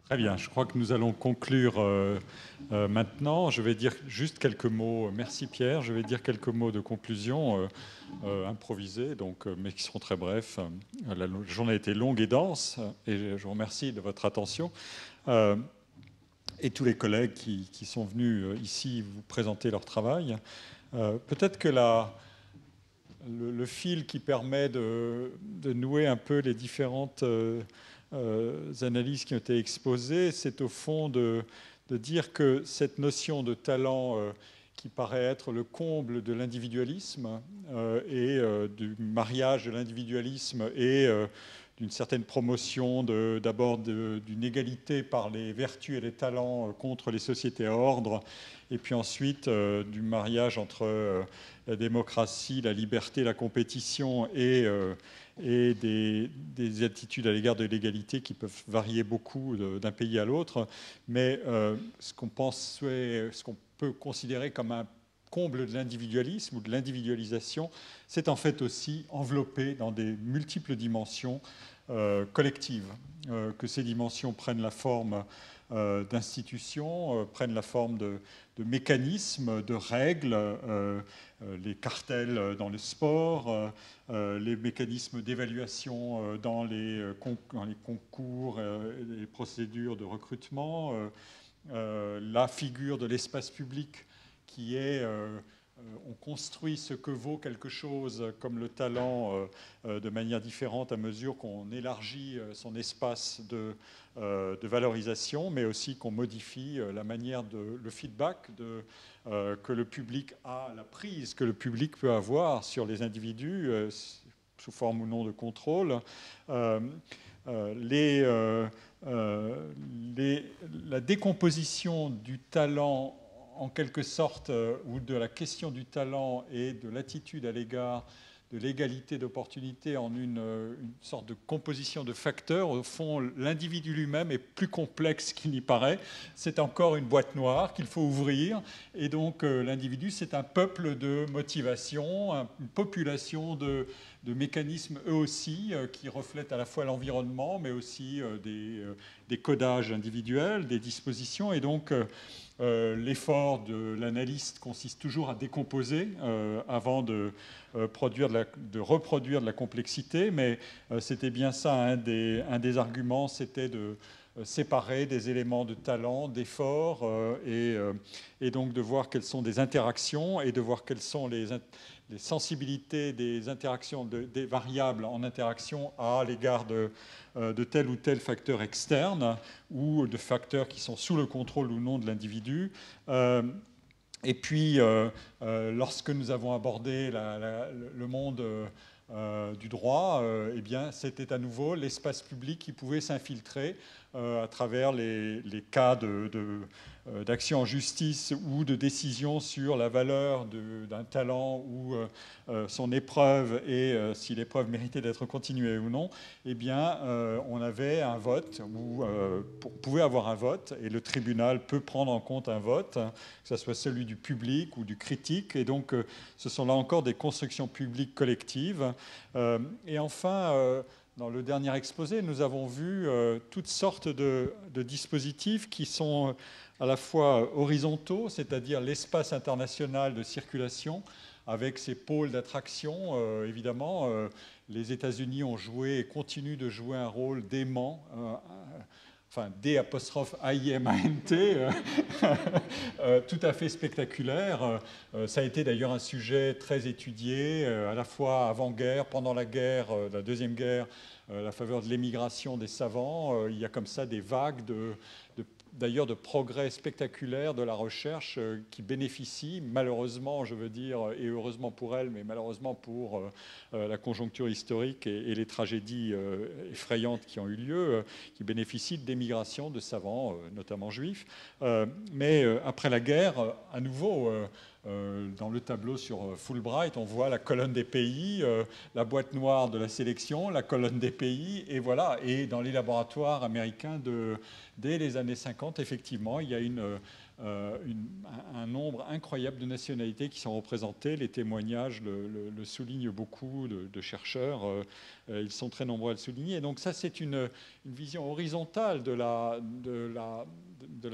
Très bien, je crois que nous allons conclure maintenant. Je vais dire juste quelques mots. Merci Pierre. Je vais dire quelques mots de conclusion improvisés, mais qui seront très brefs. La journée a été longue et dense, et je vous remercie de votre attention. Et tous les collègues qui sont venus ici vous présenter leur travail. Peut-être que le fil qui permet de nouer un peu les différentes analyses qui ont été exposées, c'est au fond de dire que cette notion de talent qui paraît être le comble de l'individualisme et du mariage de l'individualisme et d'une certaine promotion d'abord d'une égalité par les vertus et les talents contre les sociétés à ordre, et puis ensuite du mariage entre la démocratie, la liberté, la compétition et des attitudes à l'égard de l'égalité qui peuvent varier beaucoup d'un pays à l'autre. Mais ce qu'on peut considérer comme un comble de l'individualisme ou de l'individualisation, c'est en fait aussi enveloppé dans des multiples dimensions collectives, que ces dimensions prennent la forme d'institutions, prennent la forme de mécanismes, de règles, les cartels dans le sport, les mécanismes d'évaluation dans les concours, les procédures de recrutement, la figure de l'espace public qui est on construit ce que vaut quelque chose comme le talent de manière différente à mesure qu'on élargit son espace de valorisation, mais aussi qu'on modifie la manière le feedback que le public a, la prise que le public peut avoir sur les individus sous forme ou non de contrôle. La décomposition du talent en quelque sorte, ou de la question du talent et de l'attitude à l'égard de l'égalité d'opportunité en une sorte de composition de facteurs. Au fond, l'individu lui-même est plus complexe qu'il n'y paraît. C'est encore une boîte noire qu'il faut ouvrir. Et donc, l'individu, c'est un peuple de motivation, une population de mécanismes, eux aussi, qui reflètent à la fois l'environnement, mais aussi des codages individuels, des dispositions. Et donc, l'effort de l'analyste consiste toujours à décomposer avant de reproduire de la complexité, mais c'était bien ça, un des arguments, c'était de séparer des éléments de talent, d'effort, et donc de voir quelles sont des interactions et de voir quelles sont les sensibilités des interactions, des variables en interaction à l'égard de tel ou tel facteur externe ou de facteurs qui sont sous le contrôle ou non de l'individu. Et puis, lorsque nous avons abordé le monde du droit, eh bien, c'était à nouveau l'espace public qui pouvait s'infiltrer à travers les cas d'action en justice ou de décision sur la valeur d'un talent ou son épreuve et si l'épreuve méritait d'être continuée ou non. Eh bien, on avait un vote, ou pouvait avoir un vote, et le tribunal peut prendre en compte un vote, que ce soit celui du public ou du critique. Et donc, ce sont là encore des constructions publiques collectives. Et enfin, dans le dernier exposé, nous avons vu toutes sortes de dispositifs qui sont à la fois horizontaux, c'est-à-dire l'espace international de circulation, avec ses pôles d'attraction, évidemment. Les États-Unis ont joué et continuent de jouer un rôle d'aimant, enfin D'-I-M-A-N-T, tout à fait spectaculaire. Ça a été d'ailleurs un sujet très étudié, à la fois avant-guerre, pendant la guerre, la Deuxième Guerre, la faveur de l'émigration des savants. Il y a comme ça des vagues d'ailleurs de progrès spectaculaires de la recherche qui bénéficient, malheureusement, je veux dire, et heureusement pour elle, mais malheureusement pour la conjoncture historique et les tragédies effrayantes qui ont eu lieu, qui bénéficient d'émigration de savants, notamment juifs. Mais après la guerre, à nouveau, dans le tableau sur Fulbright, on voit la colonne des pays, la boîte noire de la sélection, la colonne des pays, et voilà. Et dans les laboratoires américains dès les années 50, effectivement, il y a une un nombre incroyable de nationalités qui sont représentées. Les témoignages le soulignent beaucoup de chercheurs. Ils sont très nombreux à le souligner. Et donc ça, c'est une vision horizontale de la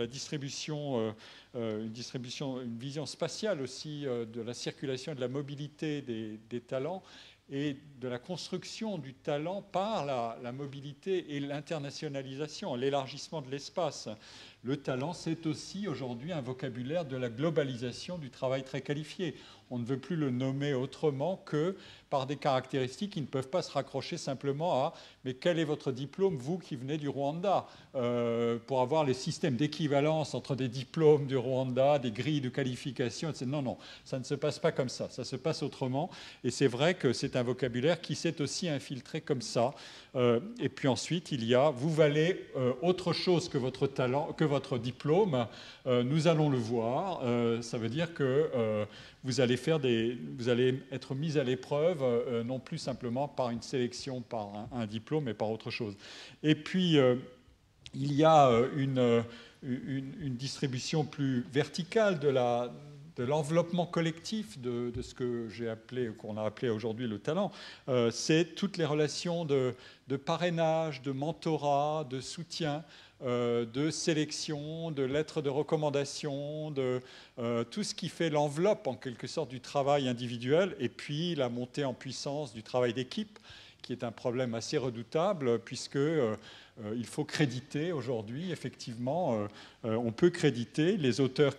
distribution, une vision spatiale aussi de la circulation et de la mobilité des talents et de la construction du talent par la mobilité et l'internationalisation, l'élargissement de l'espace. Le talent, c'est aussi aujourd'hui un vocabulaire de la globalisation du travail très qualifié. On ne veut plus le nommer autrement que par des caractéristiques qui ne peuvent pas se raccrocher simplement à « mais quel est votre diplôme, vous qui venez du Rwanda ?» pour avoir les systèmes d'équivalence entre des diplômes du Rwanda, des grilles de qualification, etc. Non, non, ça ne se passe pas comme ça se passe autrement. Et c'est vrai que c'est un vocabulaire qui s'est aussi infiltré comme ça. Et puis ensuite, il y a « vous valez autre chose que votre talent, que votre diplôme, nous allons le voir ». Ça veut dire que vous allez être mis à l'épreuve, non plus simplement par une sélection, par un diplôme, mais par autre chose. Et puis, il y a une distribution plus verticale de l'enveloppement collectif de ce que qu'on a appelé aujourd'hui le talent. C'est toutes les relations de parrainage, de mentorat, de soutien, de sélection, de lettres de recommandation, de tout ce qui fait l'enveloppe en quelque sorte du travail individuel, et puis la montée en puissance du travail d'équipe, qui est un problème assez redoutable, puisque il faut créditer aujourd'hui, effectivement, on peut créditer, les auteurs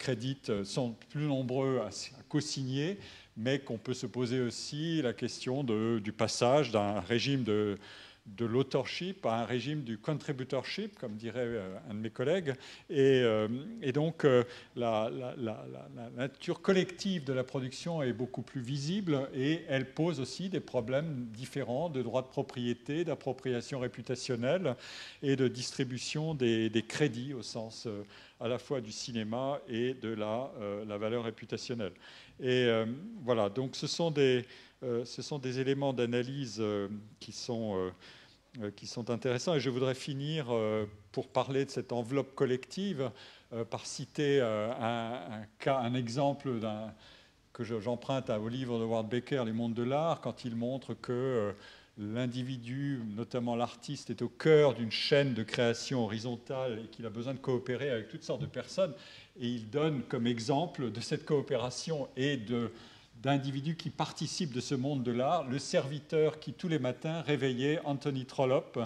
sont plus nombreux à co-signer, mais qu'on peut se poser aussi la question du passage d'un régime de l'authorship à un régime du contributorship, comme dirait un de mes collègues. Et donc, la nature collective de la production est beaucoup plus visible et elle pose aussi des problèmes différents de droit de propriété, d'appropriation réputationnelle et de distribution des crédits au sens à la fois du cinéma et de la valeur réputationnelle. Et voilà, donc ce sont des éléments d'analyse qui sont intéressants. Et je voudrais finir, pour parler de cette enveloppe collective, par citer un exemple que j'emprunte au livre de Howard Baker, Les mondes de l'art, quand il montre que l'individu, notamment l'artiste, est au cœur d'une chaîne de création horizontale et qu'il a besoin de coopérer avec toutes sortes de personnes. Et il donne comme exemple de cette coopération et d'individus qui participent de ce monde de l'art, le serviteur qui, tous les matins, réveillait Anthony Trollope,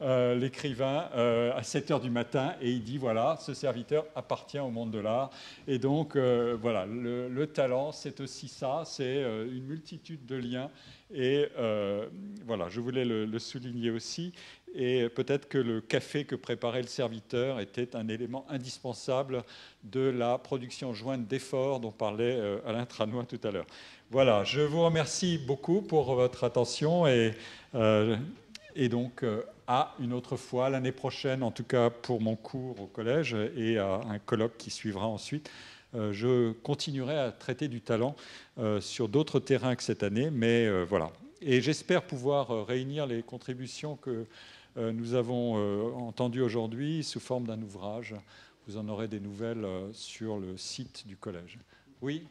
l'écrivain, à 7 heures du matin, et il dit, voilà, ce serviteur appartient au monde de l'art. Et donc, voilà, le talent, c'est aussi ça, c'est une multitude de liens. Et voilà, je voulais le souligner aussi. Et peut-être que le café que préparait le serviteur était un élément indispensable de la production jointe d'efforts dont parlait Alain Tranois tout à l'heure. Voilà, je vous remercie beaucoup pour votre attention et donc à une autre fois, l'année prochaine, en tout cas pour mon cours au collège et à un colloque qui suivra ensuite. Je continuerai à traiter du talent sur d'autres terrains que cette année, mais voilà. Et j'espère pouvoir réunir les contributions que nous avons entendues aujourd'hui sous forme d'un ouvrage. Vous en aurez des nouvelles sur le site du collège. Oui ?